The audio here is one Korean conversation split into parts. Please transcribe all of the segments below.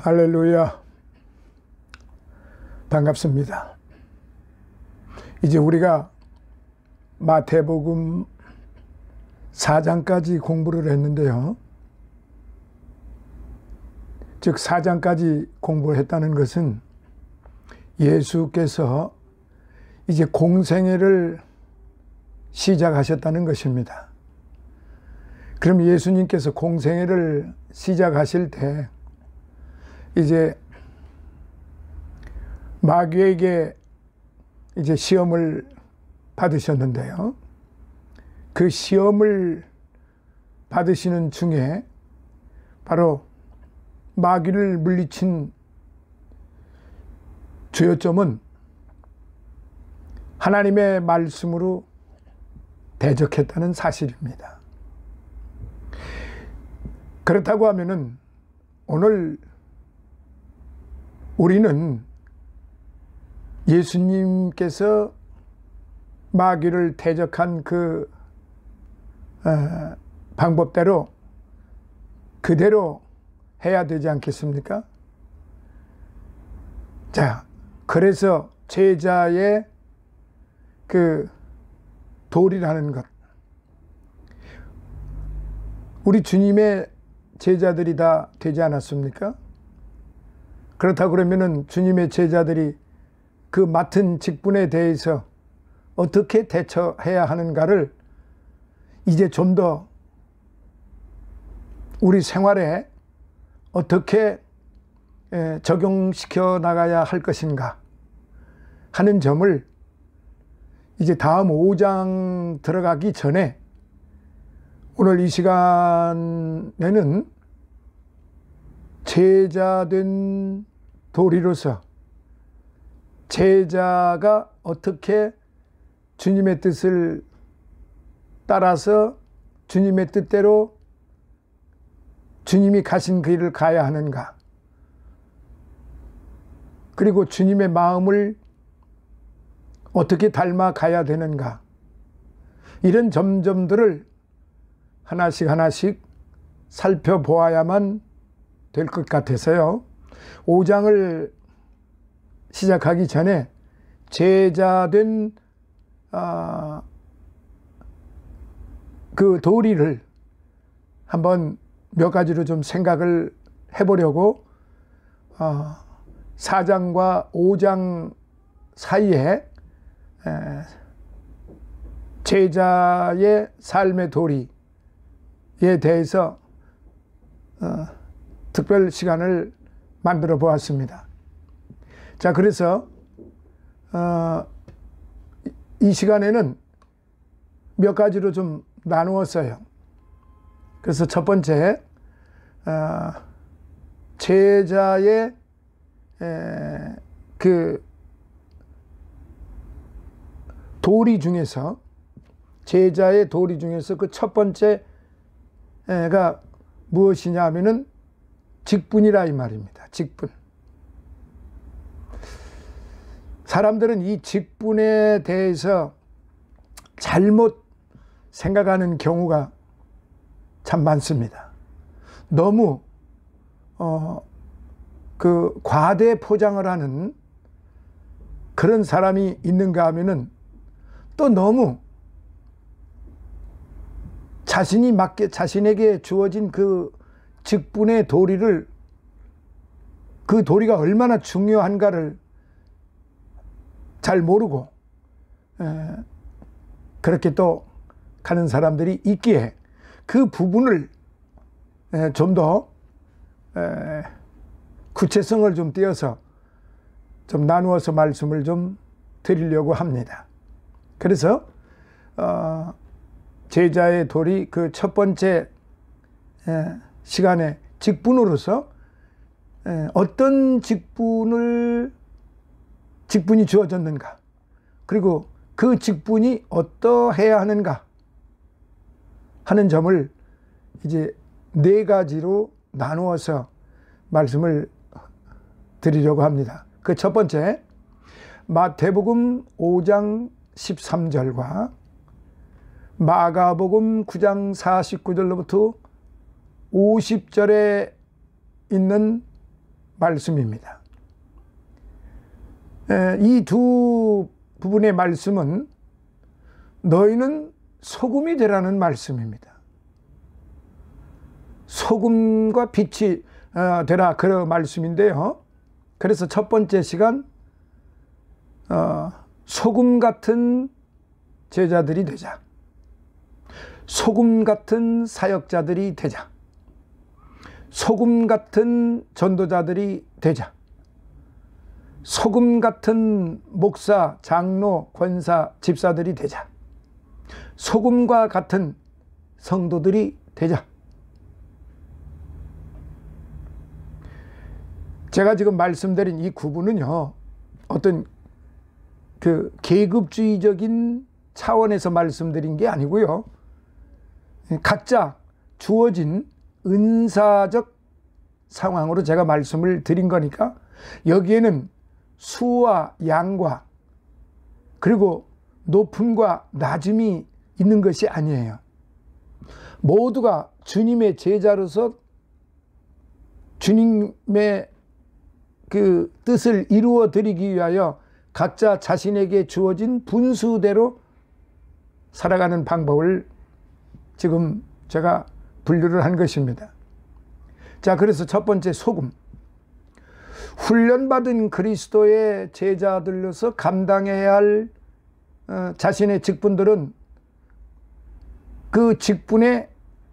할렐루야. 반갑습니다. 이제 우리가 마태복음 4장까지 공부를 했는데요. 즉 4장까지 공부를 했다는 것은 예수께서 이제 공생애를 시작하셨다는 것입니다. 그럼 예수님께서 공생애를 시작하실 때 이제 마귀에게 이제 시험을 받으셨는데요. 그 시험을 받으시는 중에 바로 마귀를 물리친 주요점은 하나님의 말씀으로 대적했다는 사실입니다. 그렇다고 하면은 오늘 우리는 예수님께서 마귀를 대적한 그 방법대로 그대로 해야 되지 않겠습니까? 자, 그래서 제자의 그 도리라는 것, 우리 주님의 제자들이 다 되지 않았습니까? 그렇다 그러면은 주님의 제자들이 그 맡은 직분에 대해서 어떻게 대처해야 하는가를 이제 좀 더 우리 생활에 어떻게 적용시켜 나가야 할 것인가 하는 점을 이제 다음 5장 들어가기 전에 오늘 이 시간에는 제자된 도리로서 제자가 어떻게 주님의 뜻을 따라서 주님의 뜻대로 주님이 가신 그 길을 가야 하는가, 그리고 주님의 마음을 어떻게 닮아 가야 되는가, 이런 점들을 하나씩 하나씩 살펴보아야만 될 것 같아서요. 5장을 시작하기 전에 제자된 그 도리를 한번 몇 가지로 좀 생각을 해보려고 4장과 5장 사이에 제자의 삶의 도리에 대해서 특별 시간을 만들어 보았습니다. 자, 그래서 이 시간에는 몇 가지로 좀 나누었어요. 그래서 첫 번째, 제자의 그 도리 중에서, 제자의 도리 중에서 그 첫 번째가 무엇이냐 하면은 직분이라 이 말입니다. 직분. 사람들은 이 직분에 대해서 잘못 생각하는 경우가 참 많습니다. 너무 그 과대 포장을 하는 그런 사람이 있는가 하면은 또 너무 자신에게 주어진 그 직분의 도리를, 그 도리가 얼마나 중요한가를 잘 모르고 그렇게 또 가는 사람들이 있기에 그 부분을 좀 더 구체성을 좀 띄어서 좀 나누어서 말씀을 좀 드리려고 합니다. 그래서 제자의 도리 그 첫 번째 시간에 직분으로서 어떤 직분이 주어졌는가, 그리고 그 직분이 어떠해야 하는가 하는 점을 이제 4가지로 나누어서 말씀을 드리려고 합니다. 그 첫 번째, 마태복음 5장 13절과 마가복음 9장 49절로부터 50절에 있는 말씀입니다. 이 두 부분의 말씀은 너희는 소금이 되라는 말씀입니다. 소금과 빛이 되라 그런 말씀인데요. 그래서 첫 번째 시간 소금 같은 제자들이 되자. 소금 같은 사역자들이 되자. 소금 같은 전도자들이 되자. 소금 같은 목사, 장로, 권사, 집사들이 되자. 소금과 같은 성도들이 되자. 제가 지금 말씀드린 이 구분은요, 어떤 그 계급주의적인 차원에서 말씀드린 게 아니고요, 각자 주어진 은사적 상황으로 제가 말씀을 드린 거니까 여기에는 수와 양과 그리고 높음과 낮음이 있는 것이 아니에요. 모두가 주님의 제자로서 주님의 그 뜻을 이루어 드리기 위하여 각자 자신에게 주어진 분수대로 살아가는 방법을 지금 제가 분류를 한 것입니다. 자, 그래서 첫 번째 소금. 훈련받은 그리스도의 제자들로서 감당해야 할 자신의 직분들은 그 직분의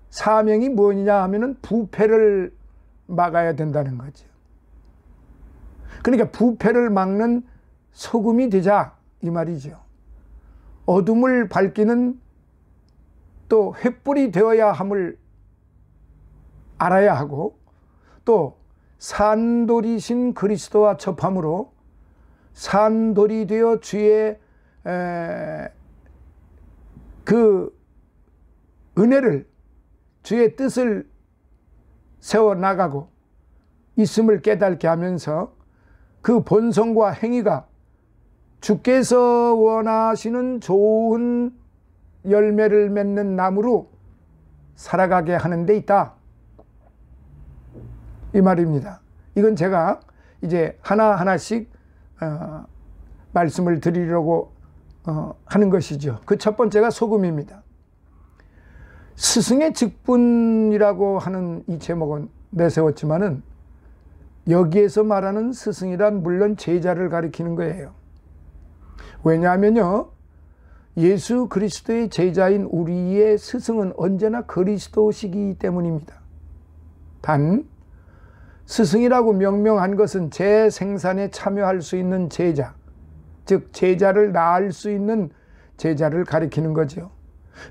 사명이 뭐냐 하면은 부패를 막아야 된다는 거죠. 그러니까 부패를 막는 소금이 되자 이 말이죠. 어둠을 밝히는 또 횃불이 되어야 함을 알아야 하고, 또 산돌이신 그리스도와 접함으로 산돌이 되어 주의 그 은혜를, 주의 뜻을 세워나가고 있음을 깨닫게 하면서 그 본성과 행위가 주께서 원하시는 좋은 열매를 맺는 나무로 살아가게 하는 데 있다, 이 말입니다. 이건 제가 이제 하나하나씩 말씀을 드리려고 하는 것이죠. 그 첫 번째가 소금입니다. 스승의 직분이라고 하는 이 제목은 내세웠지만은 여기에서 말하는 스승이란 물론 제자를 가리키는 거예요. 왜냐하면요, 예수 그리스도의 제자인 우리의 스승은 언제나 그리스도시기 때문입니다. 단 스승이라고 명명한 것은 재생산에 참여할 수 있는 제자, 즉 제자를 낳을 수 있는 제자를 가리키는 거죠.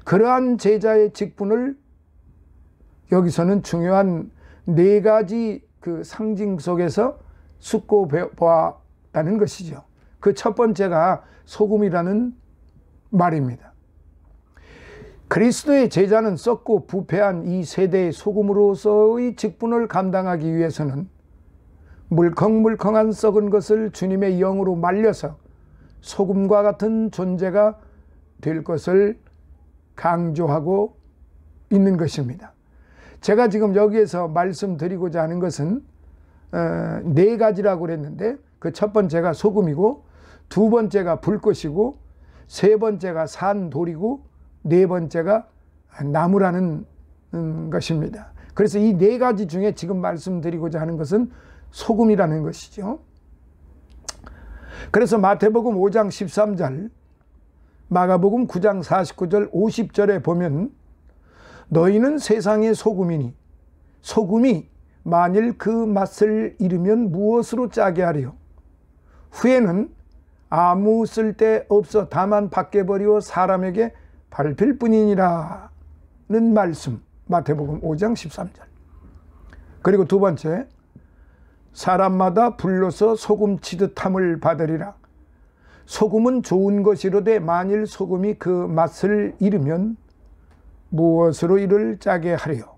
그러한 제자의 직분을 여기서는 중요한 네 가지 그 상징 속에서 숙고 보았다는 것이죠. 그 첫 번째가 소금이라는 말입니다. 그리스도의 제자는 썩고 부패한 이 세대의 소금으로서의 직분을 감당하기 위해서는 물컹물컹한 썩은 것을 주님의 영으로 말려서 소금과 같은 존재가 될 것을 강조하고 있는 것입니다. 제가 지금 여기에서 말씀드리고자 하는 것은 네 가지라고 그랬는데, 그 첫 번째가 소금이고, 두 번째가 불꽃이고, 세 번째가 산돌이고, 네 번째가 나무라는 것입니다. 그래서 이 네 가지 중에 지금 말씀드리고자 하는 것은 소금이라는 것이죠. 그래서 마태복음 5장 13절, 마가복음 9장 49절 50절에 보면 너희는 세상의 소금이니 소금이 만일 그 맛을 잃으면 무엇으로 짜게 하리요? 후에는 아무 쓸데 없어 다만 밖에 버리고 사람에게 밟힐 뿐이니라는 말씀, 마태복음 5장 13절. 그리고 두 번째, 사람마다 불로서 소금 치듯함을 받으리라. 소금은 좋은 것이로되 만일 소금이 그 맛을 잃으면 무엇으로 이를 짜게 하리요?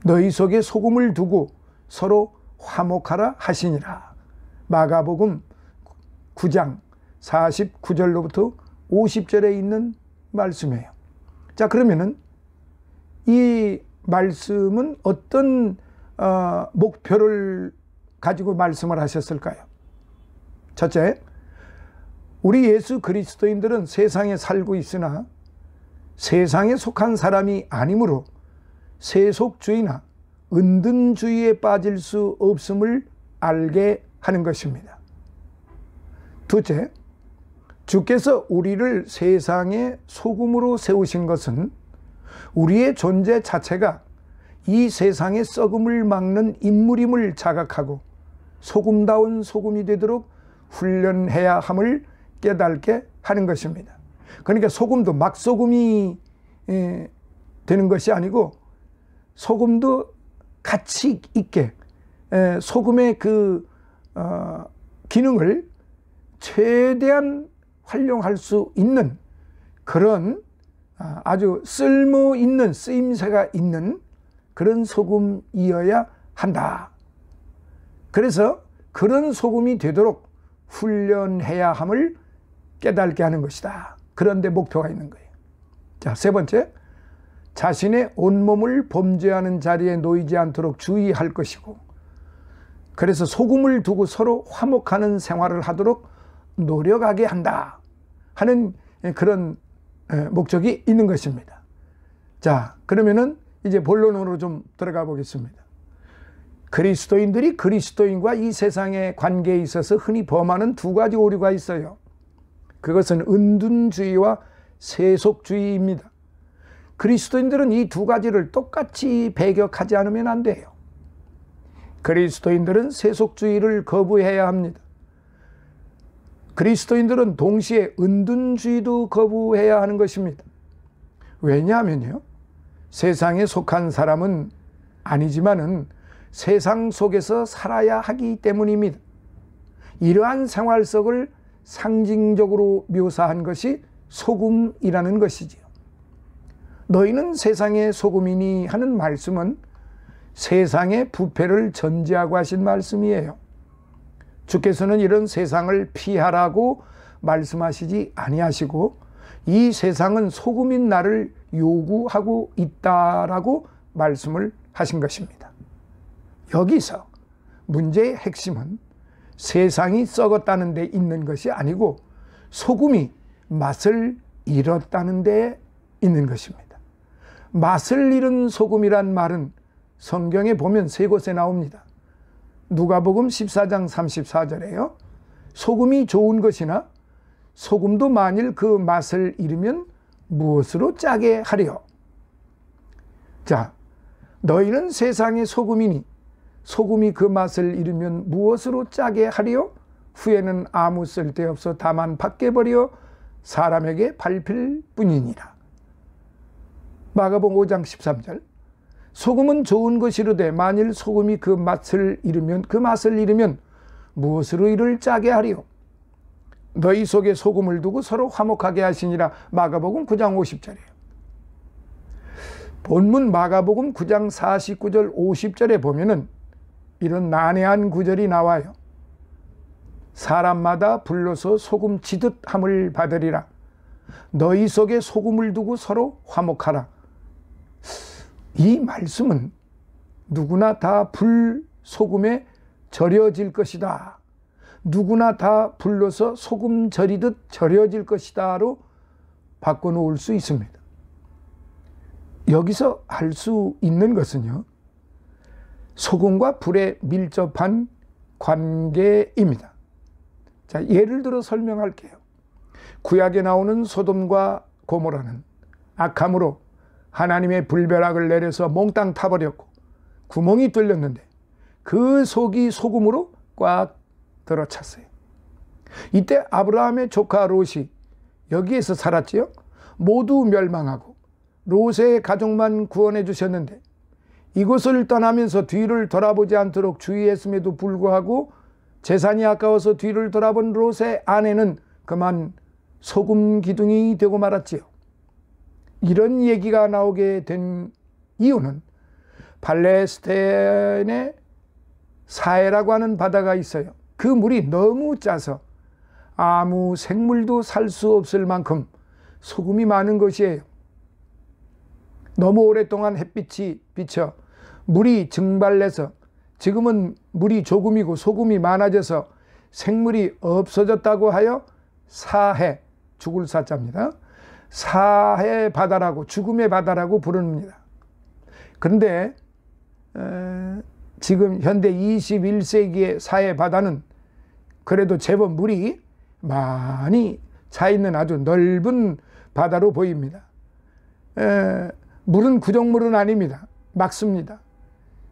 너희 속에 소금을 두고 서로 화목하라 하시니라. 마가복음 9장 49절로부터 50절에 있는 말씀이에요. 자, 그러면은 이 말씀은 어떤 목표를 가지고 말씀을 하셨을까요? 첫째, 우리 예수 그리스도인들은 세상에 살고 있으나 세상에 속한 사람이 아니므로 세속주의나 은둔주의에 빠질 수 없음을 알게 하는 것입니다. 둘째, 주께서 우리를 세상의 소금으로 세우신 것은 우리의 존재 자체가 이 세상의 썩음을 막는 인물임을 자각하고 소금다운 소금이 되도록 훈련해야 함을 깨닫게 하는 것입니다. 그러니까 소금도 막 소금이 되는 것이 아니고 소금도 가치 있게 소금의 그 기능을 최대한 활용할 수 있는 그런 아주 쓸모 있는 쓰임새가 있는 그런 소금이어야 한다. 그래서 그런 소금이 되도록 훈련해야 함을 깨닫게 하는 것이다. 그런데 목표가 있는 거예요. 자, 세 번째, 자신의 온몸을 범죄하는 자리에 놓이지 않도록 주의할 것이고, 그래서 소금을 두고 서로 화목하는 생활을 하도록 노력하게 한다 하는 그런 목적이 있는 것입니다. 자, 그러면은 이제 본론으로 좀 들어가 보겠습니다. 그리스도인들이 그리스도인과 이 세상의 관계에 있어서 흔히 범하는 두 가지 오류가 있어요. 그것은 은둔주의와 세속주의입니다. 그리스도인들은 이 두 가지를 똑같이 배격하지 않으면 안 돼요. 그리스도인들은 세속주의를 거부해야 합니다. 그리스도인들은 동시에 은둔주의도 거부해야 하는 것입니다. 왜냐하면요, 세상에 속한 사람은 아니지만은 세상 속에서 살아야 하기 때문입니다. 이러한 생활 속을 상징적으로 묘사한 것이 소금이라는 것이지요. 너희는 세상의 소금이니 하는 말씀은 세상의 부패를 전제하고 하신 말씀이에요. 주께서는 이런 세상을 피하라고 말씀하시지 아니하시고 이 세상은 소금인 나를 요구하고 있다라고 말씀을 하신 것입니다. 여기서 문제의 핵심은 세상이 썩었다는 데 있는 것이 아니고 소금이 맛을 잃었다는 데 있는 것입니다. 맛을 잃은 소금이란 말은 성경에 보면 세 곳에 나옵니다. 누가복음 14장 34절에요. 소금이 좋은 것이나 소금도 만일 그 맛을 잃으면 무엇으로 짜게 하려? 자, 너희는 세상의 소금이니 소금이 그 맛을 잃으면 무엇으로 짜게 하려? 후에는 아무 쓸데없어 다만 밖에 버려 사람에게 밟힐 뿐이니라. 마가복음 5장 13절. 소금은 좋은 것이로되 만일 소금이 그 맛을 잃으면 무엇으로 이를 짜게 하리요? 너희 속에 소금을 두고 서로 화목하게 하시니라. 마가복음 9장 50절이에요. 본문 마가복음 9장 49절 50절에 보면은 이런 난해한 구절이 나와요. 사람마다 불러서 소금 지듯 함을 받으리라. 너희 속에 소금을 두고 서로 화목하라. 이 말씀은 누구나 다 불소금에 절여질 것이다. 누구나 다 불러서 소금 절이듯 절여질 것이다로 바꿔놓을 수 있습니다. 여기서 알 수 있는 것은요, 소금과 불에 밀접한 관계입니다. 자, 예를 들어 설명할게요. 구약에 나오는 소돔과 고모라는 악함으로 하나님의 불벼락을 내려서 몽땅 타버렸고 구멍이 뚫렸는데 그 속이 소금으로 꽉 들어찼어요. 이때 아브라함의 조카 롯이 여기에서 살았지요. 모두 멸망하고 롯의 가족만 구원해 주셨는데 이곳을 떠나면서 뒤를 돌아보지 않도록 주의했음에도 불구하고 재산이 아까워서 뒤를 돌아본 롯의 아내는 그만 소금 기둥이 되고 말았지요. 이런 얘기가 나오게 된 이유는 팔레스타인의 사해라고 하는 바다가 있어요. 그 물이 너무 짜서 아무 생물도 살 수 없을 만큼 소금이 많은 것이에요. 너무 오랫동안 햇빛이 비쳐 물이 증발해서 지금은 물이 조금이고 소금이 많아져서 생물이 없어졌다고 하여 사해, 죽을 사자입니다. 사해 바다라고, 죽음의 바다라고 부릅니다. 그런데 지금 현대 21세기의 사해 바다는 그래도 제법 물이 많이 차 있는 아주 넓은 바다로 보입니다. 물은 구정물은 아닙니다. 맑습니다.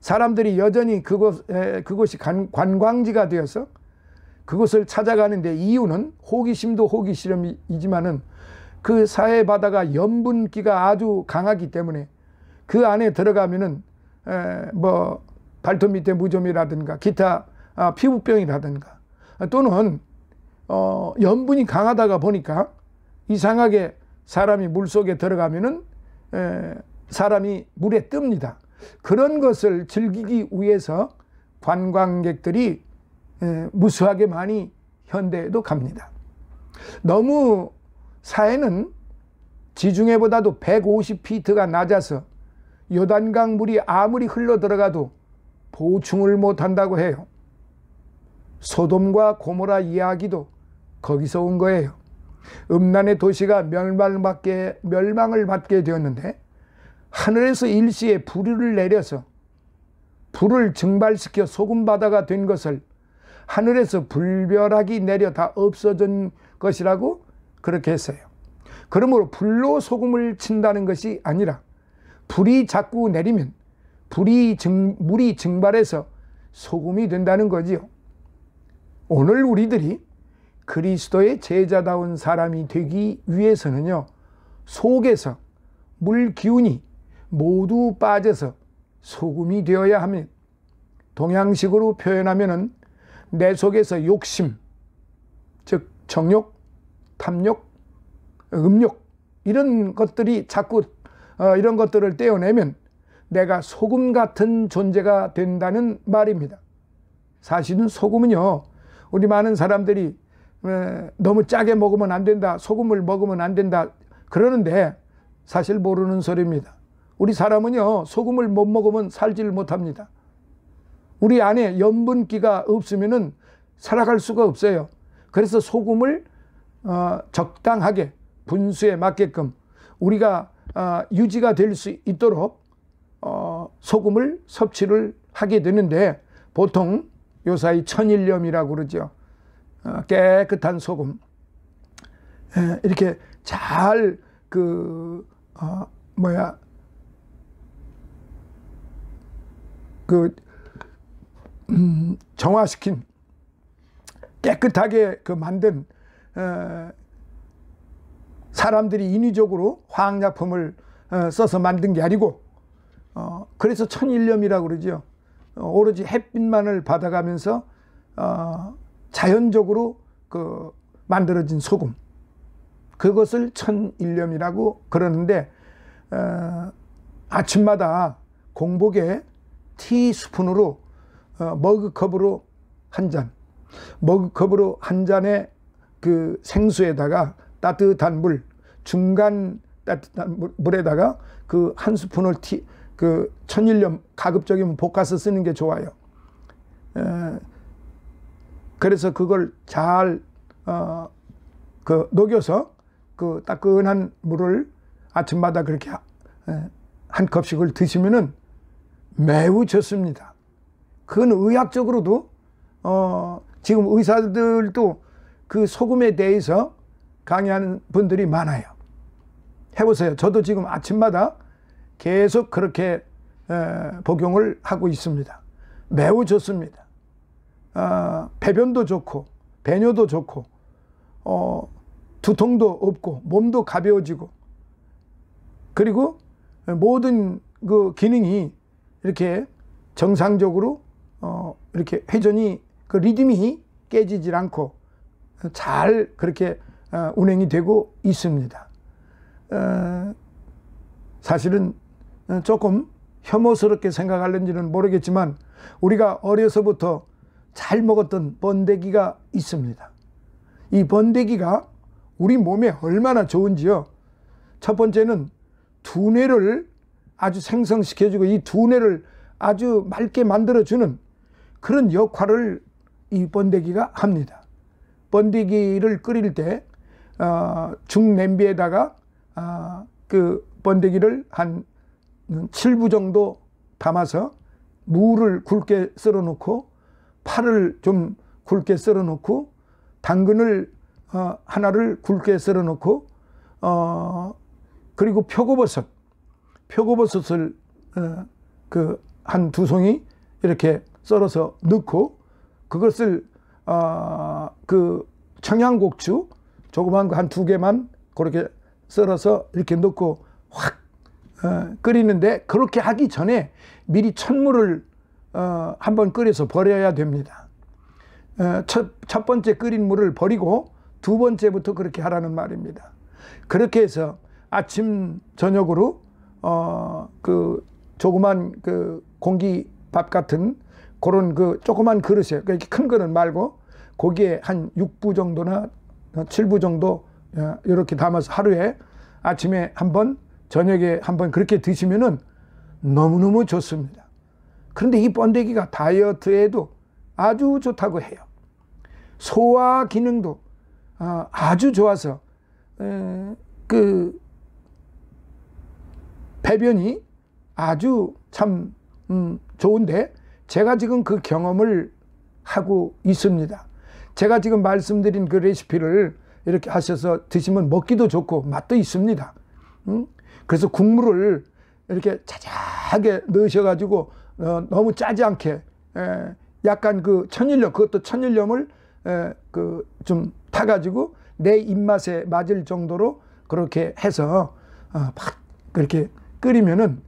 사람들이 여전히 그곳이 관광지가 되어서 그곳을 찾아가는데 이유는 호기심도 호기심이지만은 그 사해 바다가 염분기가 아주 강하기 때문에 그 안에 들어가면은 뭐 발톱 밑에 무좀이라든가 기타 피부병이라든가 또는 염분이 강하다가 보니까 이상하게 사람이 물속에 들어가면은 사람이 물에 뜹니다. 그런 것을 즐기기 위해서 관광객들이 무수하게 많이 현대에도 갑니다. 너무 사해는 지중해보다도 150피트가 낮아서 요단강 물이 아무리 흘러 들어가도 보충을 못한다고 해요. 소돔과 고모라 이야기도 거기서 온 거예요. 음란의 도시가 멸망을 받게 되었는데 하늘에서 일시에 불을 내려서 불을 증발시켜 소금바다가 된 것을 하늘에서 불벼락이 내려 다 없어진 것이라고 그렇게 했어요. 그러므로 불로 소금을 친다는 것이 아니라 불이 자꾸 내리면 물이 증발해서 소금이 된다는 거지요. 오늘 우리들이 그리스도의 제자다운 사람이 되기 위해서는요, 속에서 물 기운이 모두 빠져서 소금이 되어야 합니다. 동양식으로 표현하면은 내 속에서 욕심, 즉 정욕, 탐욕, 음욕 이런 것들이 자꾸 이런 것들을 떼어내면 내가 소금 같은 존재가 된다는 말입니다. 사실은 소금은요, 우리 많은 사람들이 너무 짜게 먹으면 안 된다, 소금을 먹으면 안 된다 그러는데 사실 모르는 소리입니다. 우리 사람은요, 소금을 못 먹으면 살지를 못합니다. 우리 안에 염분기가 없으면은 살아갈 수가 없어요. 그래서 소금을 적당하게 분수에 맞게끔 우리가 유지가 될 수 있도록 소금을 섭취를 하게 되는데 보통 요사이 천일염이라고 그러죠. 깨끗한 소금 이렇게 잘 정화시킨 깨끗하게 만든 사람들이 인위적으로 화학약품을 써서 만든 게 아니고 그래서 천일염이라고 그러죠. 오로지 햇빛만을 받아가면서 자연적으로 만들어진 소금, 그것을 천일염이라고 그러는데 아침마다 공복에 티스푼으로 머그컵으로 한 잔, 머그컵으로 한 잔의 그 생수에다가 따뜻한 물, 중간 따뜻한 물에다가 그 한 스푼을 천일염 가급적이면 볶아서 쓰는 게 좋아요. 그래서 그걸 잘 녹여서 그 따끈한 물을 아침마다 그렇게 한 컵씩을 드시면은 매우 좋습니다. 그건 의학적으로도 지금 의사들도 그 소금에 대해서 강의하는 분들이 많아요. 해보세요. 저도 지금 아침마다 계속 그렇게 복용을 하고 있습니다. 매우 좋습니다. 배변도 좋고 배뇨도 좋고 두통도 없고 몸도 가벼워지고 그리고 모든 그 기능이 이렇게 정상적으로 이렇게 회전이 그 리듬이 깨지질 않고 잘 그렇게 운행이 되고 있습니다. 사실은 조금 혐오스럽게 생각할는지는 모르겠지만 우리가 어려서부터 잘 먹었던 번데기가 있습니다. 이 번데기가 우리 몸에 얼마나 좋은지요. 첫 번째는 두뇌를 아주 생성시켜주고 이 두뇌를 아주 맑게 만들어주는 그런 역할을 이 번데기가 합니다. 번데기를 끓일 때 중냄비에다가 그 번데기를 한 7부 정도 담아서 무를 굵게 썰어 놓고 파를 좀 굵게 썰어 놓고 당근을 하나를 굵게 썰어 놓고 그리고 표고버섯을 그 한 2송이 이렇게 썰어서 넣고 그것을 그 청양고추 조그만 거 한 2개만 그렇게 썰어서 이렇게 넣고 확 끓이는데, 그렇게 하기 전에 미리 찬물을 한번 끓여서 버려야 됩니다. 첫 번째 끓인 물을 버리고 두 번째부터 그렇게 하라는 말입니다. 그렇게 해서 아침 저녁으로 그 조그만 그 공기밥 같은 그런 그 조그만 그릇에, 그렇게 큰 그릇 말고 거기에 한 6부 정도나 7부 정도 이렇게 담아서 하루에 아침에 한번 저녁에 한번 그렇게 드시면은 너무너무 좋습니다. 그런데 이 번데기가 다이어트에도 아주 좋다고 해요. 소화 기능도 아주 좋아서 그 배변이 아주 참 좋은데, 제가 지금 그 경험을 하고 있습니다. 제가 지금 말씀드린 그 레시피를 이렇게 하셔서 드시면 먹기도 좋고 맛도 있습니다. 그래서 국물을 이렇게 자작하게 넣으셔가지고 너무 짜지 않게 약간 그 천일염, 그것도 천일염을 그 좀 타가지고 내 입맛에 맞을 정도로 그렇게 해서 그렇게 끓이면은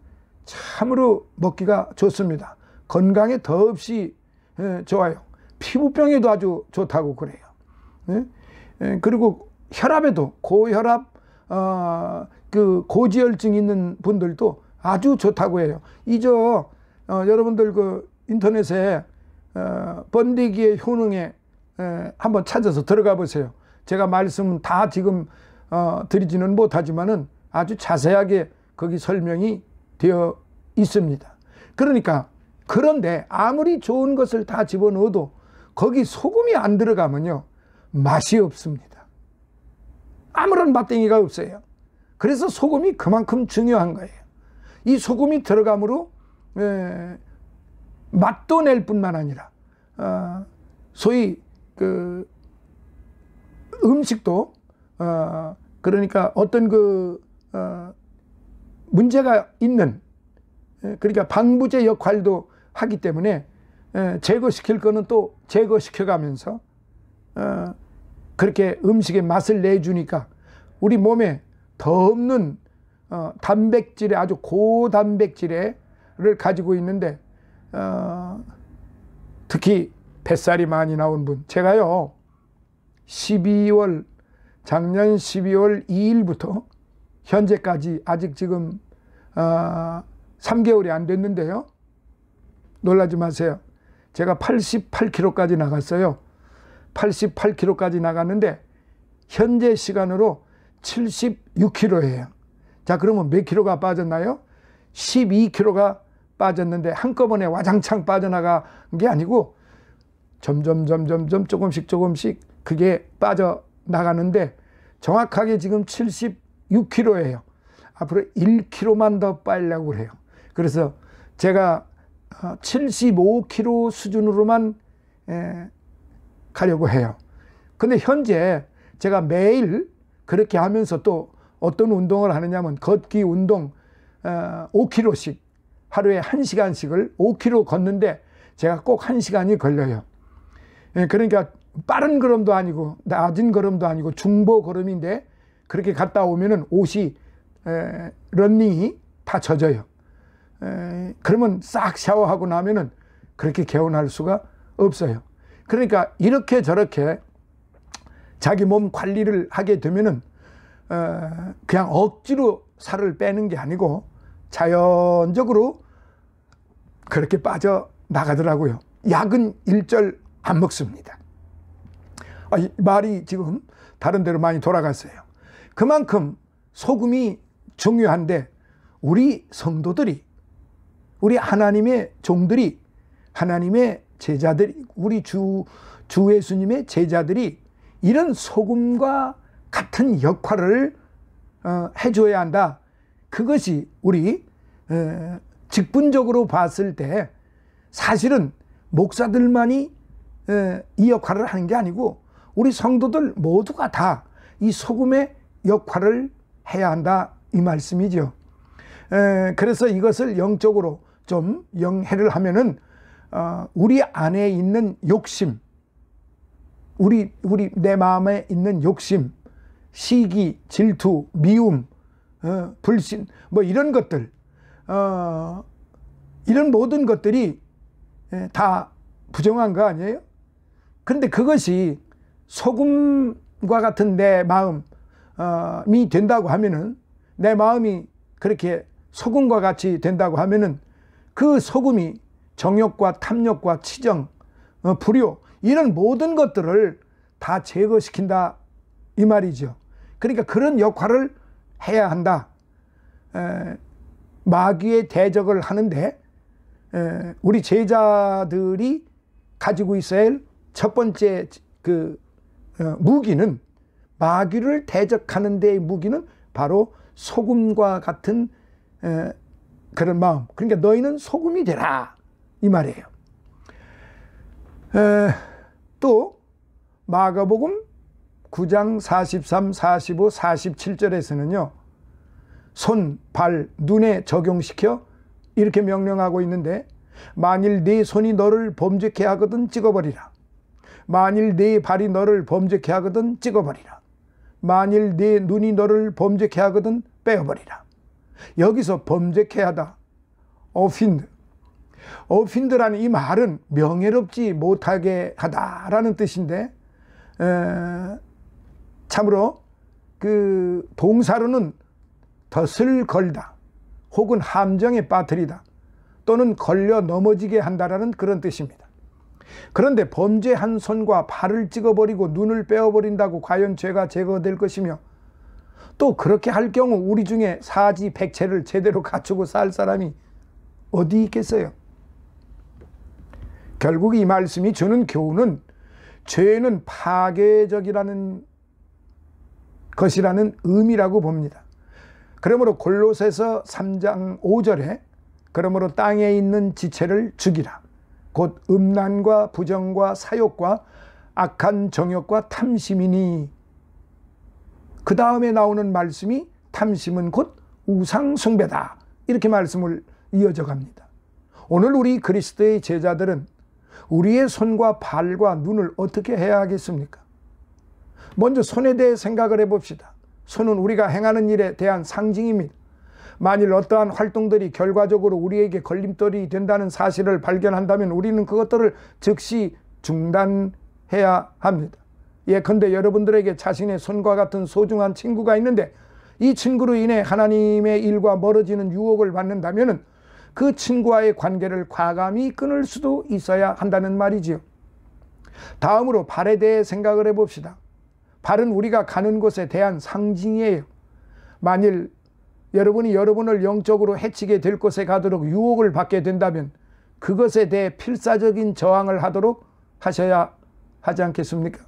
참으로 먹기가 좋습니다. 건강에 더없이 좋아요. 피부병에도 아주 좋다고 그래요. 그리고 혈압에도, 고혈압, 그 고지혈증 있는 분들도 아주 좋다고 해요. 여러분들 그 인터넷에 번데기의 효능에 한번 찾아서 들어가 보세요. 제가 말씀 다 지금 드리지는 못하지만은 아주 자세하게 거기 설명이 되어 있습니다. 그러니까, 그런데 아무리 좋은 것을 다 집어넣어도 거기 소금이 안 들어가면요 맛이 없습니다. 아무런 맛땡이가 없어요. 그래서 소금이 그만큼 중요한 거예요. 이 소금이 들어감으로 맛도 낼 뿐만 아니라 소위 그 음식도 그러니까 어떤 그 문제가 있는, 그러니까 방부제 역할도 하기 때문에 제거시킬 거는 또 제거시켜가면서 그렇게 음식의 맛을 내주니까 우리 몸에 더 없는 단백질의 아주 고단백질을 가지고 있는데, 특히 뱃살이 많이 나온 분, 제가요 작년 12월 2일부터 현재까지 아직 지금 3개월이 안 됐는데요, 놀라지 마세요. 제가 88kg까지 나갔어요. 88kg까지 나갔는데 현재 시간으로 76kg예요. 자, 그러면 몇 킬로가 빠졌나요? 12kg가 빠졌는데 한꺼번에 와장창 빠져나간 게 아니고 점점 조금씩 그게 빠져나가는데, 정확하게 지금 76kg예요. 앞으로 1kg만 더 빠지려고 그래요. 그래서 제가 75kg 수준으로만 가려고 해요. 근데 현재 제가 매일 그렇게 하면서 또 어떤 운동을 하느냐면, 걷기 운동 5km씩 하루에 1시간씩을 5km 걷는데 제가 꼭 1시간이 걸려요. 그러니까 빠른 걸음도 아니고 낮은 걸음도 아니고 중보 걸음인데, 그렇게 갔다 오면은 옷이 런닝이 다 젖어요. 그러면 싹 샤워하고 나면은 그렇게 개운할 수가 없어요. 그러니까 이렇게 저렇게 자기 몸 관리를 하게 되면은 그냥 억지로 살을 빼는 게 아니고 자연적으로 그렇게 빠져나가더라고요. 약은 일절 안 먹습니다. 말이 지금 다른 데로 많이 돌아갔어요. 그만큼 소금이 중요한데, 우리 성도들이 우리 하나님의 종들이, 하나님의 제자들이, 우리 주 예수님의 제자들이 이런 소금과 같은 역할을 해줘야 한다. 그것이 우리 직분적으로 봤을 때 사실은 목사들만이 이 역할을 하는 게 아니고 우리 성도들 모두가 다 이 소금의 역할을 해야 한다, 이 말씀이죠. 그래서 이것을 영적으로 좀 영해를 하면은 우리 안에 있는 욕심, 우리 내 마음에 있는 욕심, 시기, 질투, 미움, 불신, 뭐 이런 것들, 이런 모든 것들이 다 부정한 거 아니에요? 그런데 그것이 소금과 같은 내 마음이 된다고 하면은, 내 마음이 그렇게 소금과 같이 된다고 하면은 그 소금이 정욕과 탐욕과 치정, 불효, 이런 모든 것들을 다 제거시킨다, 이 말이죠. 그러니까 그런 역할을 해야 한다. 마귀의 대적을 하는데 우리 제자들이 가지고 있어야 할 첫 번째 무기는, 마귀를 대적하는 데의 무기는 바로 소금과 같은 그런 마음. 그러니까 너희는 소금이 되라, 이 말이에요. 또 마가복음 9장 43, 45, 47절에서는요 손, 발, 눈에 적용시켜 이렇게 명령하고 있는데, 만일 네 손이 너를 범죄케 하거든 찍어버리라. 만일 네 발이 너를 범죄케 하거든 찍어버리라. 만일 네 눈이 너를 범죄케 하거든 빼어버리라. 여기서 범죄케 하다, offend라는 이 말은 명예롭지 못하게 하다라는 뜻인데, 참으로 그 동사로는 덫을 걸다, 혹은 함정에 빠뜨리다, 또는 걸려 넘어지게 한다라는 그런 뜻입니다. 그런데 범죄한 손과 발을 찍어버리고 눈을 빼어버린다고 과연 죄가 제거될 것이며, 또 그렇게 할 경우 우리 중에 사지백체를 제대로 갖추고 살 사람이 어디 있겠어요? 결국 이 말씀이 주는 교훈은 죄는 파괴적이라는 것이라는 의미라고 봅니다. 그러므로 골로새서 3장 5절에 그러므로 땅에 있는 지체를 죽이라. 곧 음란과 부정과 사욕과 악한 정욕과 탐심이니. 그 다음에 나오는 말씀이 탐심은 곧 우상숭배다, 이렇게 말씀을 이어져 갑니다. 오늘 우리 그리스도의 제자들은 우리의 손과 발과 눈을 어떻게 해야 하겠습니까? 먼저 손에 대해 생각을 해봅시다. 손은 우리가 행하는 일에 대한 상징입니다. 만일 어떠한 활동들이 결과적으로 우리에게 걸림돌이 된다는 사실을 발견한다면 우리는 그것들을 즉시 중단해야 합니다. 예컨대 여러분들에게 자신의 손과 같은 소중한 친구가 있는데 이 친구로 인해 하나님의 일과 멀어지는 유혹을 받는다면 그 친구와의 관계를 과감히 끊을 수도 있어야 한다는 말이지요. 다음으로 발에 대해 생각을 해봅시다. 발은 우리가 가는 곳에 대한 상징이에요. 만일 여러분이 여러분을 영적으로 해치게 될 곳에 가도록 유혹을 받게 된다면 그것에 대해 필사적인 저항을 하도록 하셔야 하지 않겠습니까?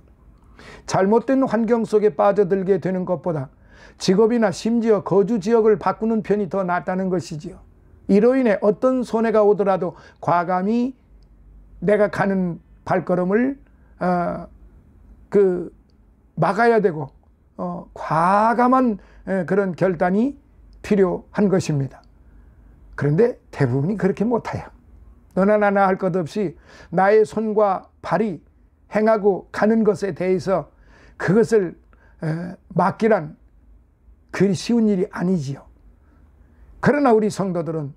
잘못된 환경 속에 빠져들게 되는 것보다 직업이나 심지어 거주 지역을 바꾸는 편이 더 낫다는 것이지요. 이로 인해 어떤 손해가 오더라도 과감히 내가 가는 발걸음을 막아야 되고 과감한 그런 결단이 필요한 것입니다. 그런데 대부분이 그렇게 못해요. 너나 나나 할 것 없이 나의 손과 발이 행하고 가는 것에 대해서 그것을 맡기란 그리 쉬운 일이 아니지요. 그러나 우리 성도들은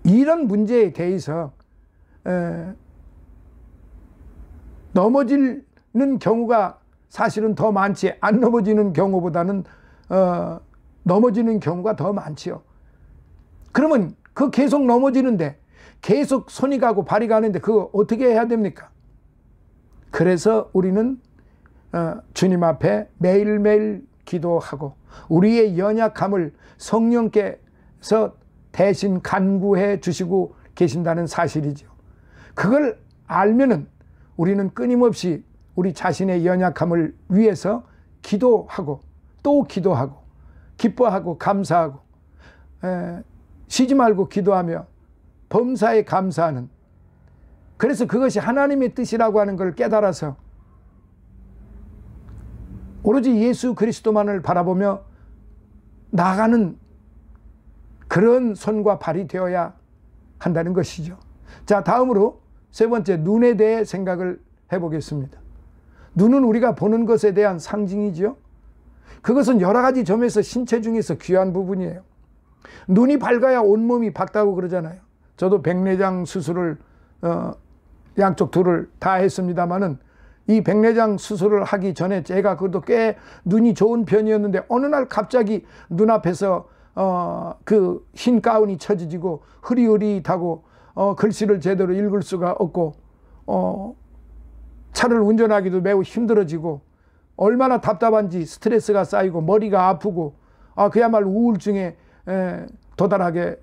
이런 문제에 대해서 넘어지는 경우가 사실은 더 많지, 안 넘어지는 경우보다는 넘어지는 경우가 더 많지요. 그러면 그 계속 넘어지는데, 계속 손이 가고 발이 가는데 그거 어떻게 해야 됩니까? 그래서 우리는 주님 앞에 매일매일 기도하고 우리의 연약함을 성령께서 대신 간구해 주시고 계신다는 사실이죠. 그걸 알면은 우리는 끊임없이 우리 자신의 연약함을 위해서 기도하고 또 기도하고 기뻐하고 감사하고 쉬지 말고 기도하며 범사에 감사하는, 그래서 그것이 하나님의 뜻이라고 하는 걸 깨달아서 오로지 예수 그리스도만을 바라보며 나아가는 그런 손과 발이 되어야 한다는 것이죠. 자, 다음으로 세 번째, 눈에 대해 생각을 해보겠습니다. 눈은 우리가 보는 것에 대한 상징이죠. 그것은 여러 가지 점에서 신체 중에서 귀한 부분이에요. 눈이 밝아야 온몸이 밝다고 그러잖아요. 저도 백내장 수술을 양쪽 둘을 다 했습니다마는 이 백내장 수술을 하기 전에 제가 그래도 꽤 눈이 좋은 편이었는데 어느 날 갑자기 눈앞에서 그 흰 가운이 쳐지고 흐릿흐릿하고 글씨를 제대로 읽을 수가 없고 차를 운전하기도 매우 힘들어지고 얼마나 답답한지 스트레스가 쌓이고 머리가 아프고 그야말로 우울증에 도달하게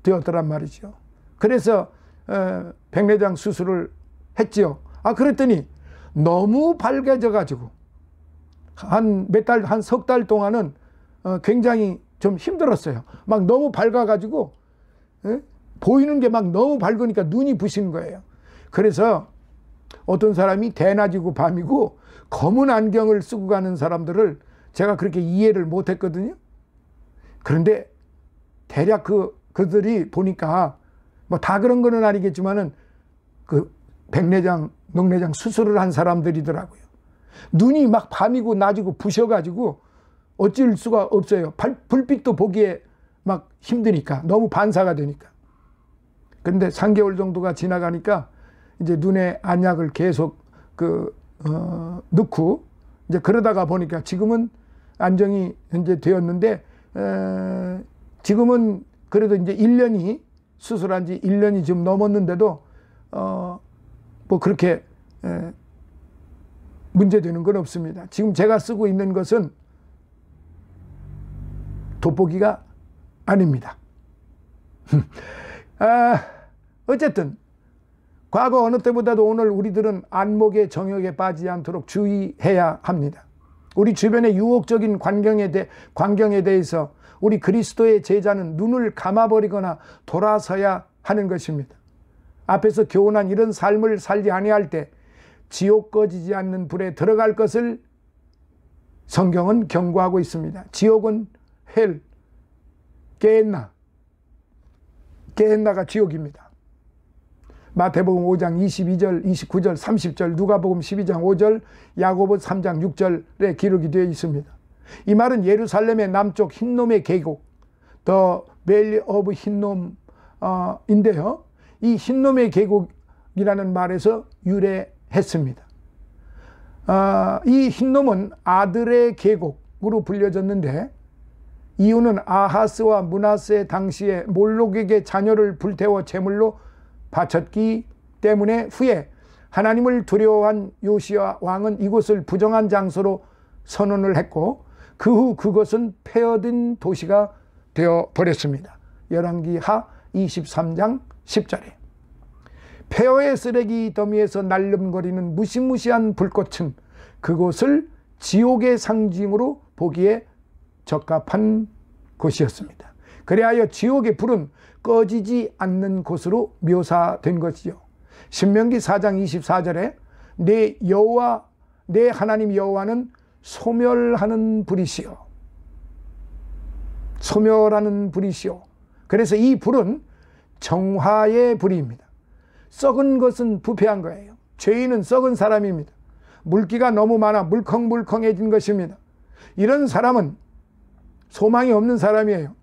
되었더란 말이죠. 그래서 백내장 수술을 했지요. 그랬더니 너무 밝아져 가지고 한 석 달 동안은 굉장히 좀 힘들었어요. 막 너무 밝아 가지고 보이는 게 막 너무 밝으니까 눈이 부신 거예요. 그래서 어떤 사람이 대낮이고 밤이고 검은 안경을 쓰고 가는 사람들을 제가 그렇게 이해를 못 했거든요. 그런데 대략 그들이 보니까 뭐 다 그런 거는 아니겠지만은 그 백내장, 녹내장 수술을 한 사람들이더라고요. 눈이 막 밤이고 낮이고 부셔가지고 어쩔 수가 없어요. 불빛도 보기에 막 힘드니까, 너무 반사가 되니까. 그런데 3개월 정도가 지나가니까 이제 눈에 안약을 계속 넣고 이제 그러다가 보니까 지금은 안정이 이제 되었는데 지금은 그래도 이제 1년이 수술한 지 1년이 좀 넘었는데도 뭐 그렇게 문제되는 건 없습니다. 지금 제가 쓰고 있는 것은 돋보기가 아닙니다. 어쨌든 과거 어느 때보다도 오늘 우리들은 안목의 정욕에 빠지지 않도록 주의해야 합니다. 우리 주변의 유혹적인 광경에 대해서 우리 그리스도의 제자는 눈을 감아버리거나 돌아서야 하는 것입니다. 앞에서 교훈한 이런 삶을 살지 아니할 때 지옥 꺼지지 않는 불에 들어갈 것을 성경은 경고하고 있습니다. 지옥은 헬, 게헨나가 지옥입니다. 마태복음 5장 22절, 29절, 30절, 누가복음 12장 5절, 야고보 3장 6절에 기록이 되어 있습니다. 이 말은 예루살렘의 남쪽 흰놈의 계곡, The Valley of 흰놈인데요. 이 흰놈의 계곡이라는 말에서 유래했습니다. 이 흰놈은 아들의 계곡으로 불려졌는데 이유는 아하스와 므낫세 당시에 몰록에게 자녀를 불태워 제물로 바쳤기 때문에 후에 하나님을 두려워한 요시야 왕은 이곳을 부정한 장소로 선언을 했고 그 후 그것은 폐허된 도시가 되어버렸습니다. 열왕기하 23장 10절에 폐허의 쓰레기 더미에서 날름거리는 무시무시한 불꽃은 그곳을 지옥의 상징으로 보기에 적합한 곳이었습니다. 그리하여 지옥의 불은 꺼지지 않는 곳으로 묘사된 것이죠. 신명기 4장 24절에 내 하나님 여호와는 소멸하는 불이시요. 소멸하는 불이시요. 그래서 이 불은 정화의 불입니다. 썩은 것은 부패한 거예요. 죄인은 썩은 사람입니다. 물기가 너무 많아 물컹물컹해진 것입니다. 이런 사람은 소망이 없는 사람이에요.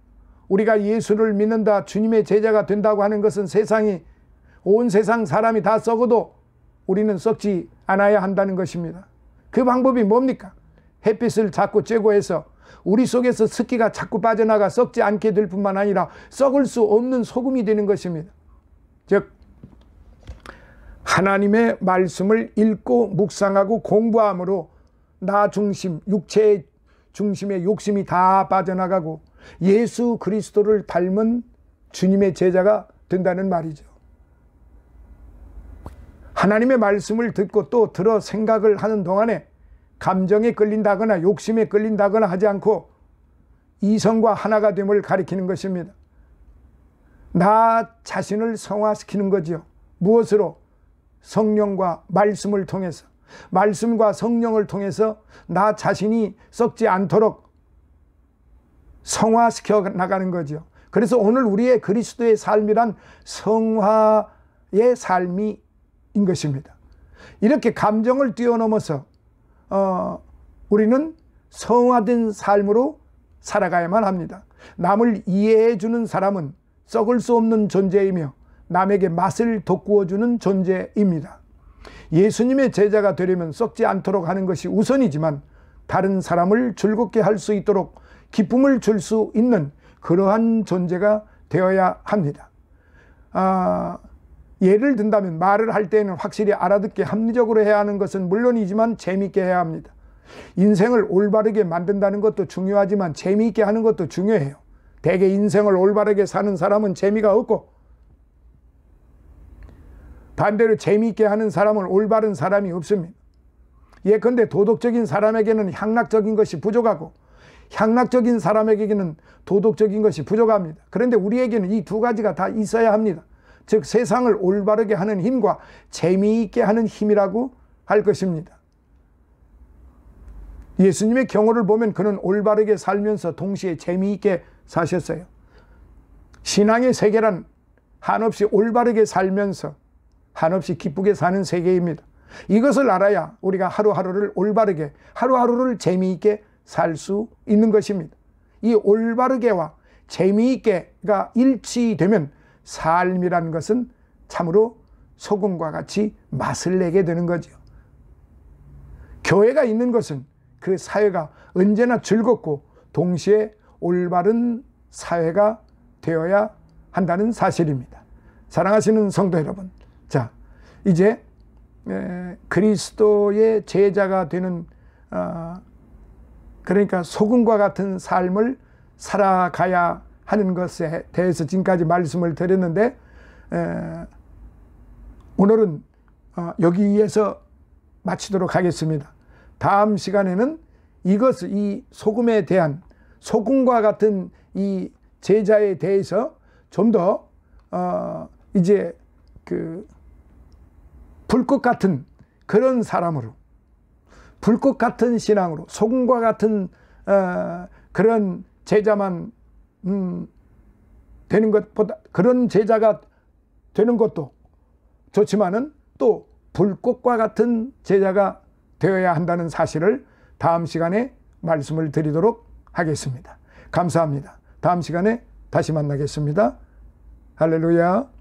우리가 예수를 믿는다, 주님의 제자가 된다고 하는 것은 온 세상 사람이 다 썩어도 우리는 썩지 않아야 한다는 것입니다. 그 방법이 뭡니까? 햇빛을 자꾸 쬐고 해서 우리 속에서 습기가 자꾸 빠져나가 썩지 않게 될 뿐만 아니라 썩을 수 없는 소금이 되는 것입니다. 즉 하나님의 말씀을 읽고 묵상하고 공부함으로 나 중심, 육체의 중심의 욕심이 다 빠져나가고 예수 그리스도를 닮은 주님의 제자가 된다는 말이죠. 하나님의 말씀을 듣고 또 들어 생각을 하는 동안에 감정에 끌린다거나 욕심에 끌린다거나 하지 않고 이성과 하나가 됨을 가리키는 것입니다. 나 자신을 성화시키는 거죠. 무엇으로? 성령과 말씀을 통해서, 말씀과 성령을 통해서 나 자신이 썩지 않도록 성화시켜 나가는 거죠. 그래서 오늘 우리의 그리스도의 삶이란 성화의 삶인 것입니다. 이렇게 감정을 뛰어넘어서 우리는 성화된 삶으로 살아가야만 합니다. 남을 이해해 주는 사람은 썩을 수 없는 존재이며 남에게 맛을 돋구어 주는 존재입니다. 예수님의 제자가 되려면 썩지 않도록 하는 것이 우선이지만 다른 사람을 즐겁게 할 수 있도록 기쁨을 줄 수 있는 그러한 존재가 되어야 합니다. 예를 든다면 말을 할 때는 확실히 알아듣게 합리적으로 해야 하는 것은 물론이지만 재미있게 해야 합니다. 인생을 올바르게 만든다는 것도 중요하지만 재미있게 하는 것도 중요해요. 대개 인생을 올바르게 사는 사람은 재미가 없고 반대로 재미있게 하는 사람은 올바른 사람이 없습니다. 예컨대 도덕적인 사람에게는 향락적인 것이 부족하고 향락적인 사람에게는 도덕적인 것이 부족합니다. 그런데 우리에게는 이 두 가지가 다 있어야 합니다. 즉 세상을 올바르게 하는 힘과 재미있게 하는 힘이라고 할 것입니다. 예수님의 경우를 보면 그는 올바르게 살면서 동시에 재미있게 사셨어요. 신앙의 세계란 한없이 올바르게 살면서 한없이 기쁘게 사는 세계입니다. 이것을 알아야 우리가 하루하루를 올바르게, 하루하루를 재미있게 살 수 있는 것입니다. 이 올바르게와 재미있게가 일치되면 삶이라는 것은 참으로 소금과 같이 맛을 내게 되는 거죠. 교회가 있는 것은 그 사회가 언제나 즐겁고 동시에 올바른 사회가 되어야 한다는 사실입니다. 사랑하시는 성도 여러분, 자, 이제 그리스도의 제자가 되는 그러니까 소금과 같은 삶을 살아가야 하는 것에 대해서 지금까지 말씀을 드렸는데 오늘은 여기에서 마치도록 하겠습니다. 다음 시간에는 이것을, 이 소금에 대한, 소금과 같은 이 제자에 대해서 좀 더 이제 그 불꽃 같은 그런 사람으로, 불꽃 같은 신앙으로, 소금과 같은 그런 제자만 되는 것보다, 그런 제자가 되는 것도 좋지만은 또 불꽃과 같은 제자가 되어야 한다는 사실을 다음 시간에 말씀을 드리도록 하겠습니다. 감사합니다. 다음 시간에 다시 만나겠습니다. 할렐루야.